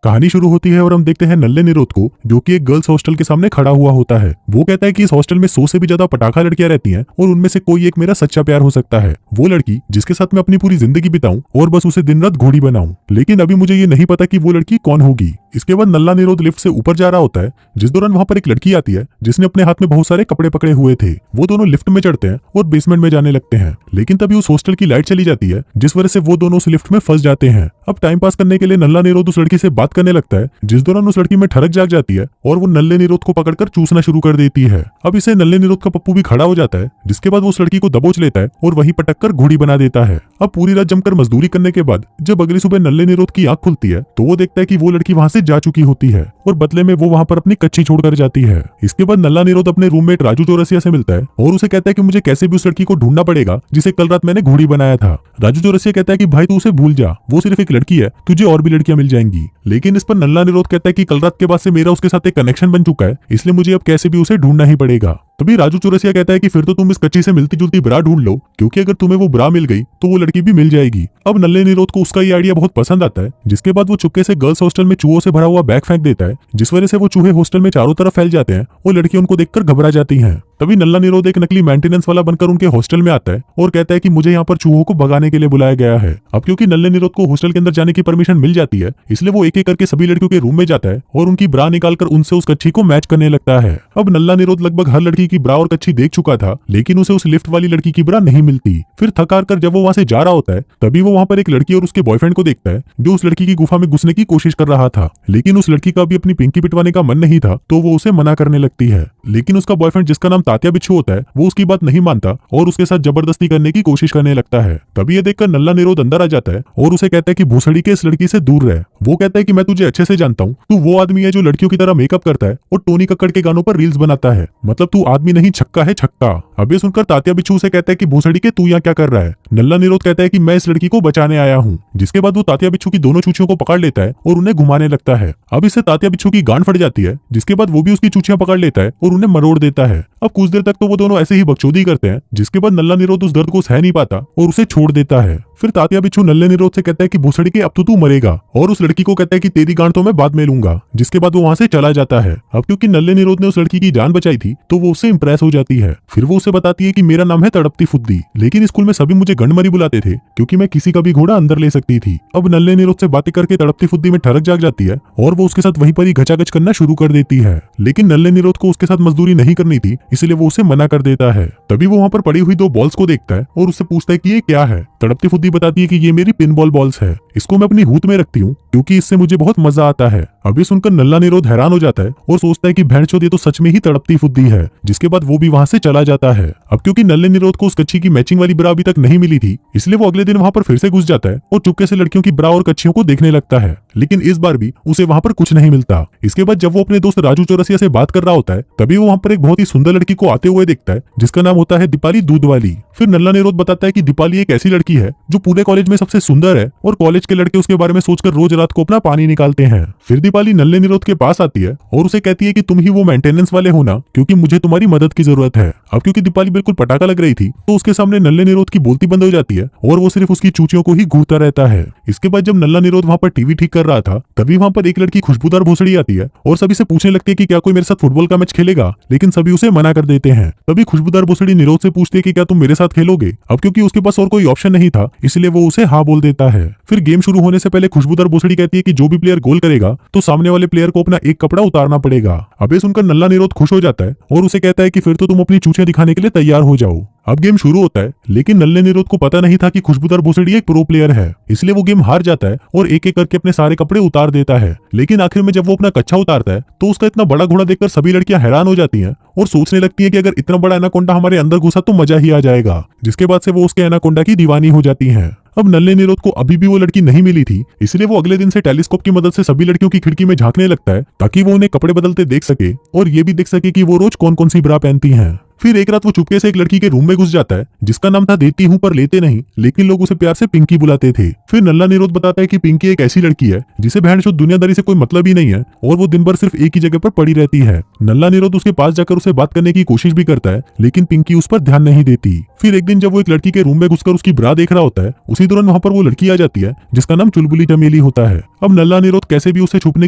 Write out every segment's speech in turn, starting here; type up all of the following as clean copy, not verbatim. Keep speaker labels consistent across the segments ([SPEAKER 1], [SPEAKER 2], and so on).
[SPEAKER 1] कहानी शुरू होती है और हम देखते हैं नल्ले निरोध को, जो कि एक गर्ल्स हॉस्टल के सामने खड़ा हुआ होता है। वो कहता है कि इस हॉस्टल में 100 से भी ज्यादा पटाखा लड़कियां रहती हैं और उनमें से कोई एक मेरा सच्चा प्यार हो सकता है। वो लड़की जिसके साथ मैं अपनी पूरी जिंदगी बिताऊं और बस उसे दिन रात घोड़ी बनाऊं। लेकिन अभी मुझे ये नहीं पता कि वो लड़की कौन होगी। इसके बाद नल्ला निरोध लिफ्ट से ऊपर जा रहा होता है, जिस दौरान वहां पर एक लड़की आती है जिसने अपने हाथ में बहुत सारे कपड़े पकड़े हुए थे। वो दोनों लिफ्ट में चढ़ते हैं और बेसमेंट में जाने लगते हैं, लेकिन तभी उस हॉस्टल की लाइट चली जाती है, जिस वजह से वो दोनों उस लिफ्ट में फंस जाते हैं। अब टाइम पास करने के लिए नल्ला निरोध उस लड़की से बात करने लगता है, जिस दौरान उस लड़की में ठड़क जाग जाती है और वो नल्ले निरोध को पकड़कर चूसना शुरू कर देती है। अब इसे नल्ले निरोध का पप्पू भी खड़ा हो जाता है, जिसके बाद वो उस लड़की को दबोच लेता है और वहीं पटक कर घोड़ी बना देता है। अब पूरी रात जमकर मजदूरी करने के बाद जब अगली सुबह नल्ले निरोध की आंख खुलती है तो वो देखता है कि वो लड़की वहां से जा चुकी होती है और बदले में वो वहां पर अपनी कच्ची छोड़कर जाती है। इसके बाद नल्ला निरोध अपने रूममेट राजू चौरसिया से मिलता है और उसे कहता है कि मुझे कैसे भी उस लड़की को ढूंढना पड़ेगा जिसे कल रात मैंने घोड़ी बनाया था। राजू चौरसिया कहता है कि भाई तू उसे भूल जा, वो सिर्फ एक लड़की है, तुझे और भी लड़कियां मिल जाएंगी। लेकिन इस पर नल्ला निरोध कहता है कि कल रात के बाद से मेरा उसके साथ एक कनेक्शन बन चुका है, इसलिए मुझे अब कैसे भी उसे ढूंढना ही पड़ेगा। तभी राजू चौरसिया कहता है कि फिर तो तुम इस कच्ची से मिलती जुलती ब्रा ढूंढ लो, क्योंकि अगर तुम्हें वो ब्रा मिल गई तो वो लड़की भी मिल जाएगी। अब नल्ले निरोध को उसका ये आइडिया बहुत पसंद आता है, जिसके बाद वो चुपके से गर्ल्स हॉस्टल में चूहों से भरा हुआ बैग फेंक देता है, जिस वजह से वो चूहे हॉस्टल में चारों तरफ फैल जाते हैं और लड़कियां उनको देखकर घबरा जाती हैं। तभी नल्ला निरोध एक नकली मेंटेनेंस वाला बनकर उनके हॉस्टल में आता है और कहता है कि मुझे यहाँ पर चूहों को भगाने के लिए बुलाया गया है। अब क्योंकि नल्ले निरोध को हॉस्टल के अंदर जाने की परमिशन मिल जाती है, इसलिए वो एक एक करके सभी लड़कियों के रूम में जाता है और उनकी ब्रा निकालकर उनसे उस कच्ची को मैच करने लगता है। अब नल्ला निरोध लगभग हर लड़की की ब्रा और कच्ची देख चुका था, लेकिन उसे उस लिफ्ट वाली लड़की की ब्रा नहीं मिलती। फिर थक हार कर जब वो वहां से जा रहा होता है, तभी वो वहां पर एक लड़की और उसके बॉयफ्रेंड को देखता है, जो उस लड़की की गुफा में घुसने की कोशिश कर रहा था। लेकिन उस लड़की का भी अपनी पिंकी पिटवाने का मन नहीं था, तो वो उसे मना करने लगती है। लेकिन उसका बॉयफ्रेंड, जिसका नाम तात्या बिच्छू होता है, वो उसकी बात नहीं मानता और उसके साथ जबरदस्ती करने की कोशिश करने लगता है। तभी ये देखकर नल्ला निरोध अंदर आ जाता है और उसे कहता है कि भूसड़ी के इस लड़की से दूर रह। वो कहता है कि मैं तुझे अच्छे से जानता हूँ, तू वो आदमी है जो लड़कियों की तरह मेकअप करता है और टोनी कक्कड़ के गानों पर रील्स बनाता है, मतलब तू आदमी नहीं छक्का है छक्का। अब ये सुनकर तात्या बिच्छू से कहता है कि भूसड़ी के तू यहाँ क्या कर रहा है। नल्ला निरोध कहता है कि मैं इस लड़की को बचाने आया हूँ। जिसके बाद वो तात्या बिच्छू की दोनों चूचियों को पकड़ लेता है और उन्हें घुमाने लगता है। अब इससे तात्या बिच्छू की गांड फट जाती है, जिसके बाद वो भी उसकी चूचियां पकड़ लेता है और उन्हें मरोड़ देता है। अब कुछ देर तक तो वो दोनों ऐसे ही बकचोदी करते हैं, जिसके बाद नल्ला निरोध उस दर्द को सह नहीं पाता और उसे छोड़ देता है। फिर तात्या बिच्छू नल्ले निरोध से कहता है कि भूसड़ी के अब तो तू मरेगा, और उस लड़की को कहता है कि तेरी गांड तो मैं बाद में लूंगा। जिसके बाद वो वहां से चला जाता है। अब क्योंकि नल्ले निरोध ने उस लड़की की जान बचाई थी, तो वो उससे इंप्रेस हो जाती है। फिर वो उसे बताती है कि मेरा नाम है तड़पती फुद्दी, लेकिन स्कूल में सभी मुझे गंडमरी बुलाते थे क्योंकि मैं किसी का भी घोड़ा अंदर ले सकती थी। अब नल्ले निरोध से बातें करके तड़पती फुद्दी में ठड़क जाग जाती है और वो उसके साथ वहीं पर ही घचाघच करना शुरू कर देती है। लेकिन नल्ले निरोध को उसके साथ मजदूरी नहीं करनी थी, इसलिए वो उसे मना कर देता है। तभी वो वहां पर पड़ी हुई 2 बॉल्स को देखता है और उससे पूछता है कि ये क्या है। तड़पती फुद्दी बताती है कि ये मेरी पिनबॉल बॉल्स है, इसको मैं अपनी हूत में रखती हूँ क्योंकि इससे मुझे बहुत मजा आता है। अभी सुनकर नल्ला निरोध हैरान हो जाता है और सोचता है कि भैंचोद ये तो सच में ही तड़पती फुद्दी है। जिसके बाद वो भी वहां से चला जाता है। अब क्योंकि नल्ले निरोध को उस कच्ची की मैचिंग वाली ब्रा अभी तक नहीं मिली थी, इसलिए वो अगले दिन वहां पर फिर से घुस जाता है और चुपके से लड़कियों की ब्रा और कच्चियों को देखने लगता है। लेकिन इस बार भी उसे वहां पर कुछ नहीं मिलता। इसके बाद जब वो अपने दोस्त राजू चौरसिया से बात कर रहा होता है, तभी वो वहां पर एक बहुत ही सुंदर लड़की को आते हुए देखता है, जिसका नाम होता है दीपाली दूध वाली। फिर नल्ला निरोध बताता है कि दीपाली एक ऐसी लड़की है जो पूरे कॉलेज में सबसे सुंदर है और कॉलेज के लड़के उसके बारे में सोचकर रोज रात को अपना पानी निकालते हैं। फिर दीपाली नल्ले निरोध के पास आती है और उसे कहती है कि तुम ही वो मेंटेनेंस वाले हो ना, क्योंकि मुझे तुम्हारी मदद की जरूरत है। अब क्योंकि दीपाली बिल्कुल पटाखा लग रही थी, तो उसके सामने नल्ले निरोध की बोलती बंद हो जाती है और वो सिर्फ उसकी चूचियों को ही घूरता रहता है। इसके बाद जब नल्ला निरोध वहां पर टीवी ठीक कर रहा था, तभी वहां पर एक लड़की खुशबूदार भोसड़ी आती है और सभी से पूछने लगती है कि क्या कोई मेरे साथ फुटबॉल का मैच खेलेगा, लेकिन सभी उसे मना कर देते हैं। तभी खुशबूदार भोसड़ी निरोध से पूछती है कि क्या तुम मेरे साथ खेलोगे। अब क्योंकि उसके पास और कोई ऑप्शन नहीं था, इसलिए वो उसे हाँ बोल देता है। फिर गेम शुरू होने से पहले खुशबूदार भोसड़ी कहती है कि जो भी प्लेयर गोल करेगा तो सामने वाले प्लेयर को अपना एक कपड़ा उतारना पड़ेगा। अब ये सुनकर नल्ला निरोध खुश हो जाता है और उसे कहता है कि फिर तो तुम अपनी चूचियां दिखाने के लिए तैयार हो जाओ। अब गेम शुरू होता है, लेकिन नल्ले निरोध को पता नहीं था कि खुशबूदार भोसड़ी एक प्रो प्लेयर है, इसलिए वो गेम हार जाता है और एक एक करके अपने सारे कपड़े उतार देता है। लेकिन आखिर में जब वो अपना कच्छा उतारता है, तो उसका इतना बड़ा घोड़ा देखकर सभी लड़कियां हैरान हो जाती हैं और सोचने लगती है कि अगर इतना बड़ा एनाकोंडा हमारे अंदर घुसा तो मजा ही आ जाएगा। जिसके बाद से वो उसके एनाकोंडा की दीवानी हो जाती है। अब नल्ले निरोध को अभी भी वो लड़की नहीं मिली थी, इसलिए वो अगले दिन से टेलीस्कोप की मदद से सभी लड़कियों की खिड़की में झांकने लगता है, ताकि वो उन्हें कपड़े बदलते देख सके और ये भी देख सके कि वो रोज कौन कौन सी ब्रा पहनती हैं। फिर एक रात वो चुपके से एक लड़की के रूम में घुस जाता है जिसका नाम था देती हूँ पर लेते नहीं, लेकिन लोग उसे प्यार से पिंकी बुलाते थे। फिर नल्ला निरोध बताता है कि पिंकी एक ऐसी लड़की है जिसे बहनचोद दुनियादारी से कोई मतलब ही नहीं है और वो दिन भर सिर्फ एक ही जगह पर पड़ी रहती है। नल्ला निरोध उसके पास जाकर उसे बात करने की कोशिश भी करता है, लेकिन पिंकी उस पर ध्यान नहीं देती। फिर एक दिन जब वो एक लड़की के रूम में घुसकर उसकी ब्रा देख रहा होता है, उसी दौरान वहां पर वो लड़की आ जाती है जिसका नाम चुलबुली चमेली होता है। अब नल्ला निरोध कैसे भी उसे छुपने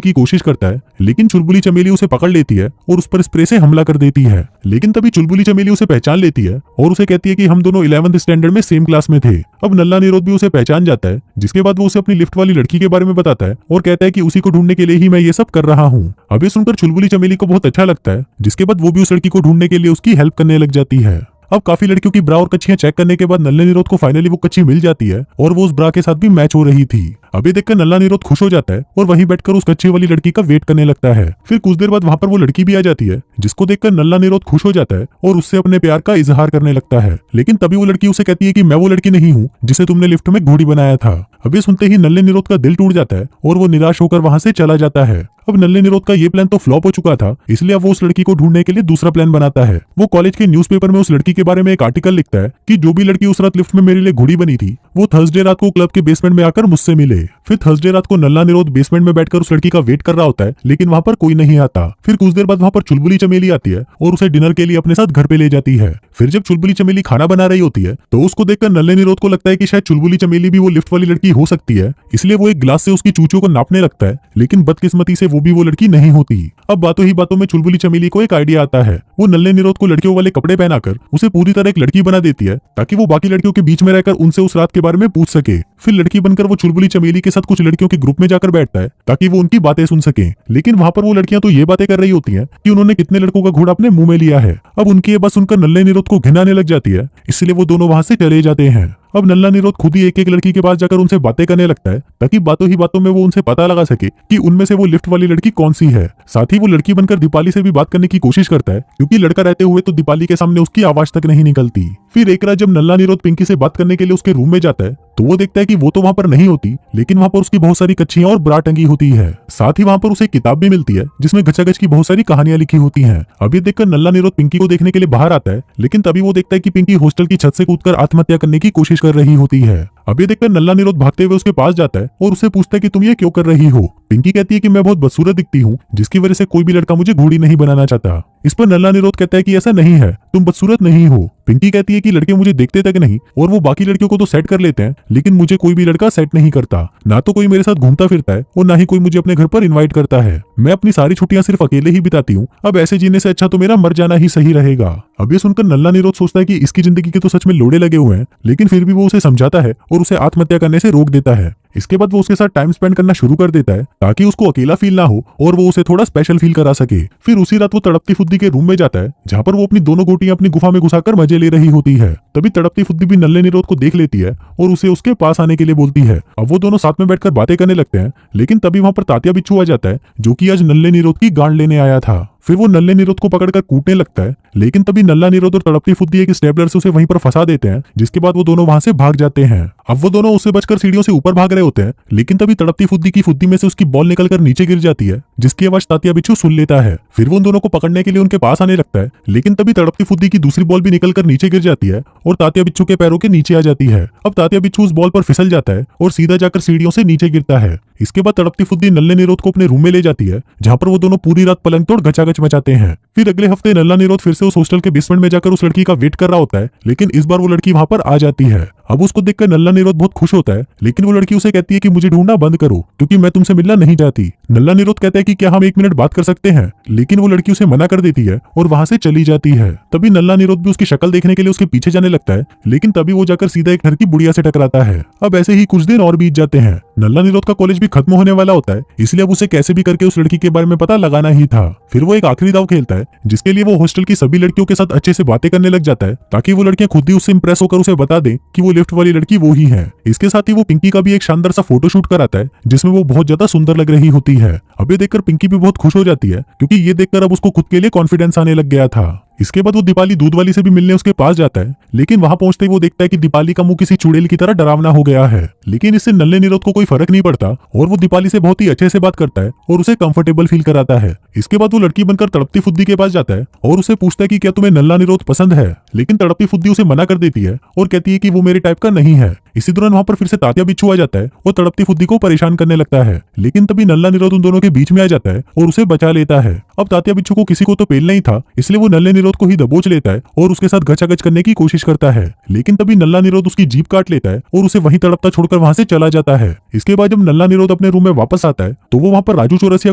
[SPEAKER 1] की कोशिश करता है, लेकिन चुलबुली चमेली उसे पकड़ लेती है और उस पर स्प्रे से हमला कर देती है। लेकिन तभी चुलबुली चमेली उसे पहचान लेती है और उसे कहती है कि हम दोनों 11th स्टैंडर्ड में सेम क्लास में थे। अब नल्ला निरोध भी उसे पहचान जाता है, जिसके बाद वो उसे अपनी लिफ्ट वाली लड़की के बारे में बताता है और कहता है कि उसी को ढूंढने के लिए ही मैं ये सब कर रहा हूँ। अब ये सुनकर चुलबुली चमेली को बहुत अच्छा लगता है, जिसके बाद वो भी उस लड़की को ढूंढने के लिए उसकी हेल्प करने लग जाती है। अब काफी लड़कियों की ब्रा और कच्चियां चेक करने के बाद नल्ले निरोध को फाइनली वो कच्ची मिल जाती है और वो उस ब्रा के साथ भी मैच हो रही थी। अभी देखकर नल्ला निरोध खुश हो जाता है और वहीं बैठकर उस कच्ची वाली लड़की का वेट करने लगता है। फिर कुछ देर बाद वहां पर वो लड़की भी आ जाती है, जिसको देखकर नल्ला निरोध खुश हो जाता है और उससे अपने प्यार का इजहार करने लगता है। लेकिन तभी वो लड़की उसे कहती है कि मैं वो लड़की नहीं हूँ जिसे तुमने लिफ्ट में घोड़ी बनाया था। अब ये सुनते ही नल्ले निरोध का दिल टूट जाता है और वो निराश होकर वहां से चला जाता है। अब नल्ले निरोध का ये प्लान तो फ्लॉप हो चुका था, इसलिए अब वो उस लड़की को ढूंढने के लिए दूसरा प्लान बनाता है। वो कॉलेज के न्यूज़पेपर में उस लड़की के बारे में एक आर्टिकल लिखता है कि जो भी लड़की उस रात लिफ्ट में मेरे लिए घोड़ी बनी थी, वो थर्सडे रात को क्लब के बेसमेंट में आकर मुझसे मिले। फिर थर्सडे रात को नल्ला निरोध बेसमेंट में बैठकर उस लड़की का वेट कर रहा होता है, लेकिन वहां पर कोई नहीं आता। फिर कुछ देर बाद वहां पर चुलबुली चमेली आती है और उसे डिनर के लिए अपने साथ घर पे ले जाती है। फिर जब चुलबुली चमेली खाना बना रही होती है तो उसको देखकर नल्ले निरोध को लगता है कि शायद चुलबुली चमेली भी वो लिफ्ट वाली लड़की हो सकती है, इसलिए वो एक ग्लास से उसकी चूचों को नापने लगता है, लेकिन बदकिस्मती से वो भी वो लड़की नहीं होती। अब बातों ही बातों में चुलबुली चमेली को एक आइडिया आता है। वो नल्ले निरोध को लड़कियों वाले कपड़े पहनाकर उसे पूरी तरह एक लड़की बना देती है, ताकि वो बाकी लड़कियों के बीच में रहकर उनसे उस रात के बारे में पूछ सके। फिर लड़की बनकर वो चुलबुली चमेली के साथ कुछ लड़कियों के ग्रुप में जाकर बैठता है ताकि वो उनकी बातें सुन सके। लेकिन वहां पर वो लड़कियां तो ये बातें कर रही होती हैं कि उन्होंने कितने लड़कों का घोड़ा अपने मुंह में लिया है। अब उनकी ये बात सुनकर नल्ले निरोध को घिन आने लग जाती है, इसलिए वो दोनों वहां से चले जाते हैं। अब नल्ला निरोध खुद ही एक एक लड़की के पास जाकर उनसे बातें करने लगता है, ताकि बातों ही बातों में वो उनसे पता लगा सके कि उनमें से वो लिफ्ट वाली लड़की कौन सी है। साथ ही वो लड़की बनकर दीपाली से भी बात करने की कोशिश करता है, क्योंकि लड़का रहते हुए तो दीपाली के सामने उसकी आवाज तक नहीं निकलती। फिर एक रात जब नल्ला निरोध पिंकी से बात करने के लिए उसके रूम में जाता है तो वो देखता है कि वो तो वहां पर नहीं होती, लेकिन वहां पर उसकी बहुत सारी कच्चियां और ब्रा टंगी होती है। साथ ही वहां पर उसे एक किताब भी मिलती है जिसमें गचागच की बहुत सारी कहानियां लिखी होती हैं। अब ये देखकर नल्ला निरोध पिंकी को देखने के लिए बाहर आता है, लेकिन तभी वो देखता है कि पिंकी हॉस्टल की छत से कूदकर आत्महत्या करने की कोशिश कर रही होती है। अब ये देखकर नल्ला निरोध भागते हुए उसके पास जाता है और उससे पूछता है कि तुम ये क्यों कर रही हो। पिंकी कहती है कि मैं बहुत बदसूरत दिखती हूँ, जिसकी वजह से कोई भी लड़का मुझे घोड़ी नहीं बनाना चाहता। इस पर नल्ला निरोध कहता है कि ऐसा नहीं है, तुम बदसूरत नहीं हो। पिंकी कहती है कि लड़के मुझे देखते तक नहीं और वो बाकी लड़कियों को तो सेट कर लेते हैं, लेकिन मुझे कोई भी लड़का सेट नहीं करता। ना तो कोई मेरे साथ घूमता फिरता है और ना ही कोई मुझे अपने घर पर इनवाइट करता है। मैं अपनी सारी छुट्टियां सिर्फ अकेले ही बिताती हूँ। अब ऐसे जीने से अच्छा तो मेरा मर जाना ही सही रहेगा। अब ये सुनकर नल्ला निरोध सोचता है कि इसकी जिंदगी के तो सच में लोड़े लगे हुए हैं, लेकिन फिर भी वो उसे समझाता है और उसे आत्महत्या करने से रोक देता है। इसके बाद वो उसके साथ टाइम स्पेंड करना शुरू कर देता है, ताकि उसको अकेला फील ना हो और वो उसे थोड़ा स्पेशल फील करा सके। फिर उसी रात वो तड़पती फुद्दी के रूम में जाता है, जहाँ पर वो अपनी दोनों गोटियां अपनी गुफा में घुसाकर मजे ले रही होती है। तभी तड़पती फुद्दी भी नल्ले निरोध को देख लेती है और उसे उसके पास आने के लिए बोलती है। अब वो दोनों साथ में बैठकर बातें करने लगते हैं, लेकिन तभी वहां पर तात्या बिच्छू आ जाता है, जो कि आज नल्ले निरोध की गांड लेने आया था। फिर वो नल्ले निरोध को पकड़कर कूटने लगता है, लेकिन तभी नल्ला निरोध और तड़पती फुद्दी एक स्टेबलर से उसे वहीं पर फंसा देते हैं, जिसके बाद वो दोनों वहां से भाग जाते हैं। अब वो दोनों उससे बचकर सीढ़ियों से ऊपर भाग रहे होते हैं, लेकिन तभी तड़पती फुद्दी की फुद्दी में से उसकी बॉल निकलकर नीचे गिर जाती है, जिसकी आवाज तात्या बिच्छू सुन लेता है। फिर वो उन दोनों को पकड़ने के लिए उनके पास आने लगता है, लेकिन तभी तड़पती फुद्दी की दूसरी बॉल भी निकलकर नीचे गिर जाती है और तात्या बिच्छू के पैरों के नीचे आ जाती है। अब तात्या बिच्छू उस बॉल पर फिसल जाता है और सीधा जाकर सीढ़ियों से नीचे गिरता है। इसके बाद तड़पती फुद्दी नल्ले निरोध को अपने रूम में ले जाती है, जहाँ पर वो दोनों पूरी रात पलंग तोड़ गचागच मचाते हैं। फिर अगले हफ्ते नल्ला निरोध फिर से उस हॉस्टल के बेसमेंट में जाकर उस लड़की का वेट कर रहा होता है, लेकिन इस बार वो लड़की वहां पर आ जाती है। अब उसको देखकर नल्ला निरोध बहुत खुश होता है, लेकिन वो लड़की उसे कहती है कि मुझे ढूंढना बंद करो, क्योंकि मैं तुमसे मिलना नहीं चाहती। नल्ला निरोध कहता है कि क्या हम 1 मिनट बात कर सकते हैं, लेकिन वो लड़की उसे मना कर देती है और वहां से चली जाती है। तभी नल्ला निरोध भी उसकी शक्ल देखने के लिए उसके पीछे जाने लगता है, लेकिन तभी वो जाकर सीधा एक घर की बुढ़िया से टकराता है। अब ऐसे ही कुछ दिन और बीत जाते हैं। नल्ला निरोध का कॉलेज भी खत्म होने वाला होता है, इसलिए अब उसे कैसे भी करके उस लड़की के बारे में पता लगाना ही था। फिर वो एक आखिरी दाव खेलता है, जिसके लिए वो हॉस्टल की सभी लड़कियों के साथ अच्छे से बातें करने लग जाता है, ताकि वो लड़कियां खुद ही उससे इंप्रेस होकर उसे बता दें कि वो लिफ्ट वाली लड़की वो ही है। इसके साथ ही वो पिंकी का भी एक शानदार सा फोटोशूट कराता है, जिसमें वो बहुत ज्यादा सुंदर लग रही होती है। अब ये देखकर पिंकी भी बहुत खुश हो जाती है, क्योंकि ये देखकर अब उसको खुद के लिए कॉन्फिडेंस आने लग गया था। इसके बाद वो दीपाली दूध वाली से भी मिलने उसके पास जाता है, लेकिन वहां पहुंचते ही वो देखता है कि दीपाली का मुंह किसी चुड़ैल की तरह डरावना हो गया है। लेकिन इससे नल्ले निरोध को कोई फर्क नहीं पड़ता और वो दीपाली से बहुत ही अच्छे से बात करता है और उसे कंफर्टेबल फील कराता है, इसके बाद वो लड़की बनकर तड़पती फुद्दी के पास जाता है और उसे पूछता है कि क्या तुम्हें नल्ला निरोध पसंद है, लेकिन तड़पती फुद्दी उसे मना कर देती है और कहती है कि वो मेरे टाइप का नहीं है। इसी दौरान वहां पर फिर से तात्या बिच्छू आ जाता है और तड़पती फुद्दी को परेशान करने लगता है, लेकिन तभी नल्ला निरोध उन दोनों के बीच में आ जाता है और उसे बचा लेता है। अब तात्या बिच्छू को किसी को तो पेल नहीं था, इसलिए वो नल्ले निरोध को ही दबोच लेता है और उसके साथ गचागच करने की कोशिश करता है, लेकिन तभी नल्ला निरोध उसकी जीभ काट लेता है और उसे वहीं तड़पता छोड़कर वहां से चला जाता है। इसके बाद जब नल्ला निरोध अपने रूम में वापस आता है तो वो वहां पर राजू चौरसिया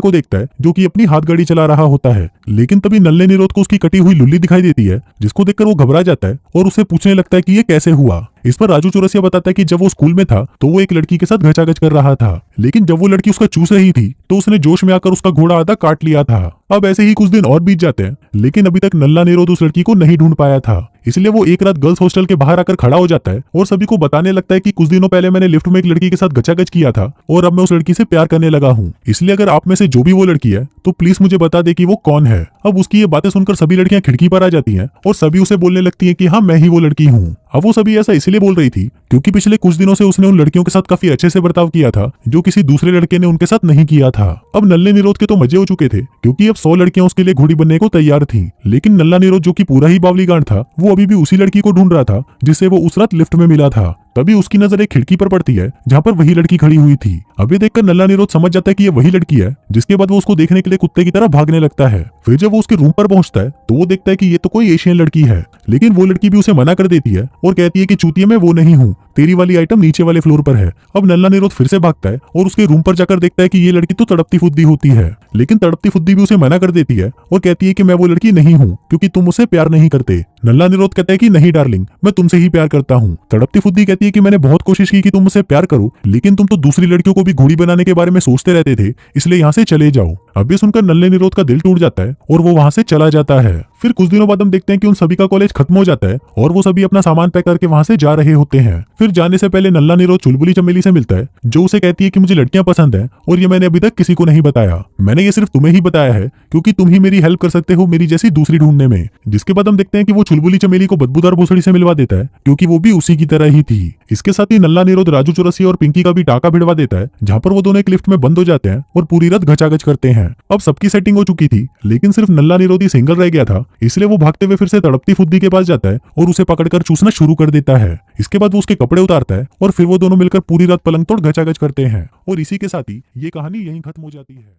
[SPEAKER 1] को देखता है जो कि अपनी हाथ गाड़ी चला रहा होता है, लेकिन तभी नल्ले निरोध को उसकी कटी हुई लुल्ली दिखाई देती है, जिसको देखकर वो घबरा जाता है और उसे पूछने लगता है कि ये कैसे हुआ। इस पर राजू चौरसिया बताता है कि जब वो स्कूल में था तो वो एक लड़की के साथ घचागच कर रहा था, लेकिन जब वो लड़की उसका चूस रही थी तो उसने जोश में आकर उसका घोड़ा आधा काट लिया था। अब ऐसे ही कुछ दिन और बीत जाते हैं, लेकिन अभी तक नल्ला निरोध उस लड़की को नहीं ढूंढ पाया था, इसलिए वो एक रात गर्ल्स हॉस्टल के बाहर आकर खड़ा हो जाता है और सभी को बताने लगता है कि कुछ दिनों पहले मैंने लिफ्ट में एक लड़की के साथ गचागच किया था और अब मैं उस लड़की से प्यार करने लगा हूँ, इसलिए अगर आप में से जो भी वो लड़की है तो प्लीज मुझे बता दे कि वो कौन है। अब उसकी ये बातें सुनकर सभी लड़कियां खिड़की पर आ जाती हैं और सभी उसे बोलने लगती हैं कि हाँ मैं ही वो लड़की हूँ। अब वो सभी ऐसा इसलिए बोल रही थी क्योंकि पिछले कुछ दिनों से उसने उन लड़कियों के साथ काफी अच्छे से बर्ताव किया था जो किसी दूसरे लड़के ने उनके साथ नहीं किया था। अब नल्ले निरोध के तो मजे हो चुके थे क्योंकि अब 100 लड़कियां उसके लिए घोड़ी बनने को तैयार थी, लेकिन नल्ला निरोध जो कि पूरा ही बावली गांड था वो अभी भी उसी लड़की को ढूंढ रहा था जिससे वो उस रात लिफ्ट में मिला था। तभी उसकी नजर एक खिड़की पर पड़ती है जहाँ पर वही लड़की खड़ी हुई थी। अब ये देखकर नल्ला निरोध समझ जाता है कि ये वही लड़की है, जिसके बाद वो उसको देखने के लिए कुत्ते की तरह भागने लगता है। फिर जब वो उसके रूम पर पहुंचता है तो वो देखता है कि ये तो कोई एशियन लड़की है, लेकिन वो लड़की भी उसे मना कर देती है और कहती है कि चूतिया मैं वो नहीं हूँ, तेरी वाली आइटम नीचे वाले फ्लोर पर है। अब नल्ला निरोध फिर से भागता है और उसके रूम पर जाकर देखता है कि ये लड़की तो तड़पती फुद्दी होती है, लेकिन तड़पती फुद्दी भी उसे मना कर देती है और कहती है कि मैं वो लड़की नहीं हूँ क्योंकि तुम मुझसे प्यार नहीं करते। नल्ला निरोध कहता है कि नहीं डार्लिंग, मैं तुमसे ही प्यार करता हूँ। तड़पती फुद्दी कहती है कि मैंने बहुत कोशिश की कि तुम मुझसे प्यार करो, लेकिन तुम तो दूसरी लड़कियों को भी घोड़ी बनाने के बारे में सोचते रहते थे, इसलिए यहाँ से चले जाओ। अब ये सुनकर नल्ले निरोध का दिल टूट जाता है और वो वहां से चला जाता है। फिर कुछ दिनों बाद हम देखते हैं कि उन सभी का कॉलेज खत्म हो जाता है और वो सभी अपना सामान पैक करके वहां से जा रहे होते हैं। फिर जाने से पहले नल्ला निरोध चुलबुली चमेली से मिलता है जो उसे कहती है कि मुझे लड़कियां पसंद है और ये मैंने अभी तक किसी को नहीं बताया, मैंने ये सिर्फ तुम्हें ही बताया है क्योंकि तुम ही मेरी हेल्प कर सकते हो मेरी जैसी दूसरी ढूंढने में। जिसके बाद हम देखते हैं कि वो चुलबुली चमेली को बदबूदार भोसड़ी से मिलवा देता है क्योंकि वो भी उसी की तरह ही थी। इसके साथ ही नल्ला निरोध राजू चौरसिया और पिंकी का भी टाका भिड़वा देता है जहाँ पर वो दोनों एक लिफ्ट में बंद हो जाते हैं और पूरी रात घचागच करते हैं। अब सबकी सेटिंग हो चुकी थी, लेकिन सिर्फ नल्ला निरोध ही सिंगल रह गया था, इसलिए वो भागते हुए फिर से तड़पती फुद्दी के पास जाता है और उसे पकड़कर चूसना शुरू कर देता है। इसके बाद वो उसके कपड़े उतारता है और फिर वो दोनों मिलकर पूरी रात पलंग तोड़ घचागच करते हैं और इसी के साथ ही ये कहानी यहीं खत्म हो जाती है।